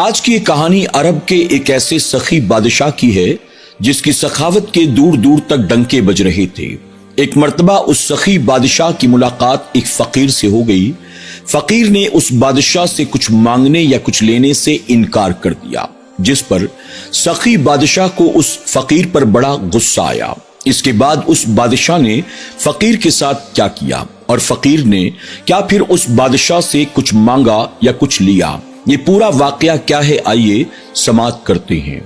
آج کی یہ کہانی عرب کے ایک ایسے سخی بادشاہ کی ہے جس کی سخاوت کے دور دور تک ڈنکے بج رہے تھے۔ ایک مرتبہ اس سخی بادشاہ کی ملاقات ایک فقیر سے ہو گئی۔ فقیر نے اس بادشاہ سے کچھ مانگنے یا کچھ لینے سے انکار کر دیا، جس پر سخی بادشاہ کو اس فقیر پر بڑا غصہ آیا۔ اس کے بعد اس بادشاہ نے فقیر کے ساتھ کیا کیا اور فقیر نے کیا پھر اس بادشاہ سے کچھ مانگا یا کچھ لیا، یہ پورا واقعہ کیا ہے، آئیے سماعت کرتے ہیں۔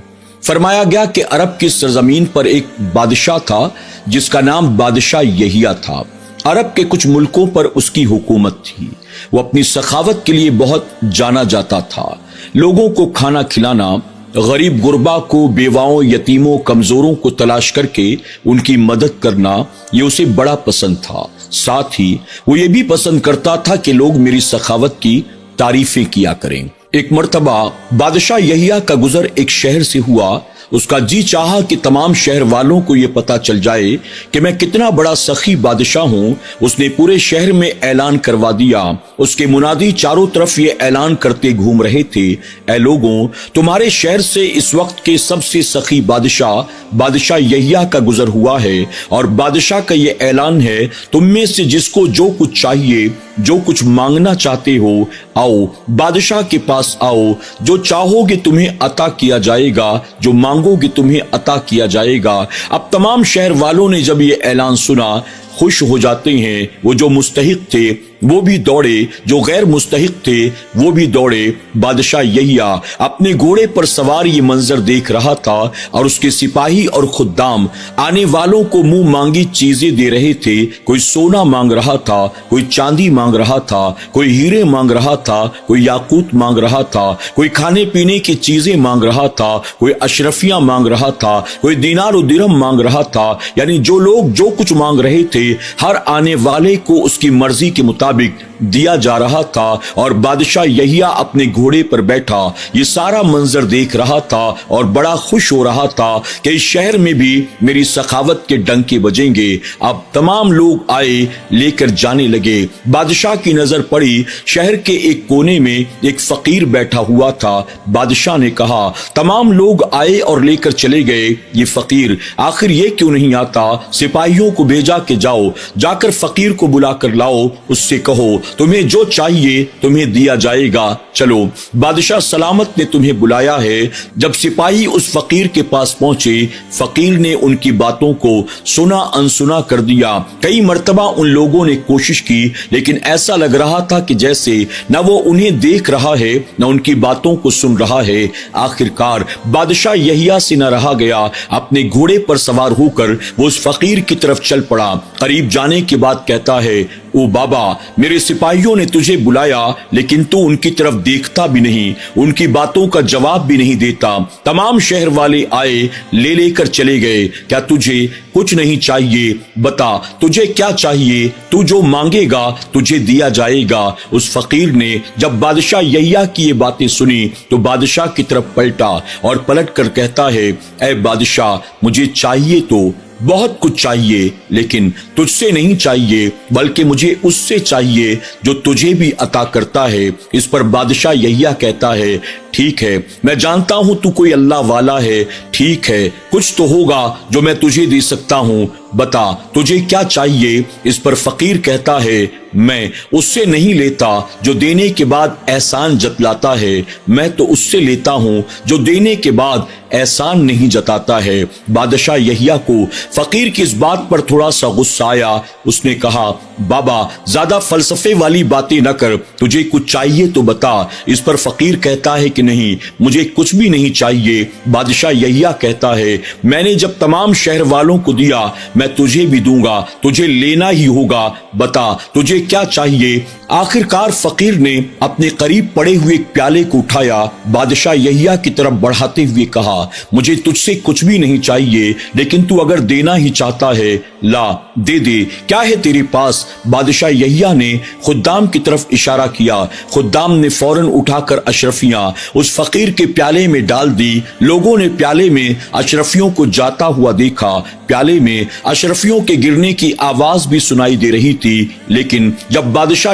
فرمایا گیا کہ عرب کی سرزمین پر ایک بادشاہ تھا جس کا نام بادشاہ یحییٰ تھا۔ عرب کے کچھ ملکوں پر اس کی حکومت تھی۔ وہ اپنی سخاوت کے لیے بہت جانا جاتا تھا۔ لوگوں کو کھانا کھلانا، غریب غربا کو، بیواؤں، یتیموں، کمزوروں کو تلاش کر کے ان کی مدد کرنا، یہ اسے بڑا پسند تھا۔ ساتھ ہی وہ یہ بھی پسند کرتا تھا کہ لوگ میری سخاوت کی تعریفیں کیا کریں۔ ایک مرتبہ بادشاہ یحییٰ کا گزر ایک شہر سے ہوا۔ اس کا جی چاہا کہ تمام شہر والوں کو یہ پتا چل جائے کہ میں کتنا بڑا سخی بادشاہ ہوں۔ اس نے پورے شہر میں اعلان کروا دیا۔ اس کے منادی چاروں طرف یہ اعلان کرتے گھوم رہے تھے، اے لوگوں، تمہارے شہر سے اس وقت کے سب سے سخی بادشاہ یحییٰ کا گزر ہوا ہے، اور بادشاہ کا یہ اعلان ہے، تم میں سے جس کو جو کچھ چاہیے، جو کچھ مانگنا چاہتے ہو، آؤ بادشاہ کے پاس آؤ۔ جو چاہو گے تمہیں عطا کیا جائے گا، جو مانگو گے تمہیں عطا کیا جائے گا۔ اب تمام شہر والوں نے جب یہ اعلان سنا، خوش ہو جاتے ہیں۔ وہ جو مستحق تھے وہ بھی دوڑے، جو غیر مستحق تھے وہ بھی دوڑے۔ بادشاہ یحییٰ اپنے گھوڑے پر سوار یہ منظر دیکھ رہا تھا، اور اس کے سپاہی اور خدام آنے والوں کو منہ مانگی چیزیں دے رہے تھے۔ کوئی سونا مانگ رہا تھا، کوئی چاندی مانگ رہا تھا، کوئی ہیرے مانگ رہا تھا، کوئی یاقوت مانگ رہا تھا، کوئی کھانے پینے کی چیزیں مانگ رہا تھا، کوئی اشرفیاں مانگ رہا تھا، کوئی دینار و درہم مانگ رہا تھا۔ یعنی جو لوگ جو کچھ مانگ رہے تھے، ہر آنے والے کو اس کی مرضی کے مطابق دیا جا رہا تھا۔ اور بادشاہ یحییٰ اپنے گھوڑے پر بیٹھا یہ سارا منظر دیکھ رہا تھا اور بڑا خوش ہو رہا تھا کہ اس شہر میں بھی میری سخاوت کے ڈنکے بجیں گے۔ اب تمام لوگ آئے، لے کر جانے لگے۔ بادشاہ کی نظر پڑی، شہر کے ایک کونے میں ایک فقیر بیٹھا ہوا تھا۔ بادشاہ نے کہا، تمام لوگ آئے اور لے کر چلے گئے، یہ فقیر آخر یہ کیوں نہیں آتا؟ سپاہیوں کو بھیجا کہ جاؤ، جا کر فقیر کو بلا کر لاؤ، اس سے کہو تمہیں جو چاہیے تمہیں دیا جائے گا۔ چلو، بادشاہ سلامت نے تمہیں بلایا ہے۔ جب سپاہی اس فقیر کے پاس پہنچے، فقیر نے ان کی باتوں کو سنا انسنا کر دیا۔ کئی مرتبہ ان لوگوں نے کوشش کی، لیکن ایسا لگ رہا تھا کہ جیسے نہ وہ انہیں دیکھ رہا ہے نہ ان کی باتوں کو سن رہا ہے۔ آخرکار بادشاہ یحییٰ سے نہ رہا گیا، اپنے گھوڑے پر سوار ہو کر وہ اس فقیر کی طرف چل پڑا۔ قریب جانے کے بعد کہتا ہے، او بابا، میرے سپاہیوں نے تجھے بلایا، لیکن تو ان کی طرف دیکھتا بھی نہیں، ان کی باتوں کا جواب بھی نہیں دیتا۔ تمام شہر والے آئے، لے کر چلے گئے۔ کیا تجھے کچھ نہیں چاہیے؟ بتا تجھے کیا چاہیے، تو جو مانگے گا تجھے دیا جائے گا۔ اس فقیر نے جب بادشاہ یحییٰ کی یہ باتیں سنی تو بادشاہ کی طرف پلٹا اور پلٹ کر کہتا ہے، اے بادشاہ، مجھے چاہیے تو بہت کچھ چاہیے، لیکن تجھ سے نہیں چاہیے، بلکہ مجھے اس سے چاہیے جو تجھے بھی عطا کرتا ہے۔ اس پر بادشاہ یحییٰ کہتا ہے، ٹھیک ہے، میں جانتا ہوں تو کوئی اللہ والا ہے، ٹھیک ہے، کچھ تو ہوگا جو میں تجھے دے سکتا ہوں، بتا تجھے کیا چاہیے۔ اس پر فقیر کہتا ہے، میں اس سے نہیں لیتا جو دینے کے بعد احسان جتلاتا ہے، میں تو اس سے لیتا ہوں جو دینے کے بعد احسان نہیں جتاتا ہے۔ بادشاہ یحییٰ کو فقیر کی اس بات پر تھوڑا سا غصہ آیا۔ اس نے کہا، بابا، زیادہ فلسفے والی باتیں نہ کر، تجھے کچھ چاہیے تو بتا۔ اس پر فقیر کہتا ہے کہ نہیں، مجھے کچھ بھی نہیں چاہیے۔ بادشاہ یحییٰ کہتا ہے، میں نے جب تمام شہر والوں کو دیا، میں تجھے بھی دوں گا، تجھے لینا ہی ہوگا، بتا تجھے کیا چاہیے۔ آخرکار فقیر نے اپنے قریب پڑے ہوئے ایک پیالے کو اٹھایا، بادشاہ یحییٰ کی طرف بڑھاتے ہوئے کہا، مجھے تجھ سے کچھ بھی نہیں چاہیے، لیکن تو اگر دینا ہی چاہتا ہے، لا دے دے، کیا ہے تیرے پاس؟ بادشاہ یحییٰ نے خدام کی طرف اشارہ کیا۔ خدام نے فوراً اٹھا کر اشرفیاں اس فقیر کے پیالے میں ڈال دی۔ لوگوں نے پیالے میں اشرفیوں کو جاتا ہوا دیکھا۔ پیالے میں اشرفیوں کے گرنے کی آواز بھی سنائی دے رہی تھی، لیکن جب بادشاہ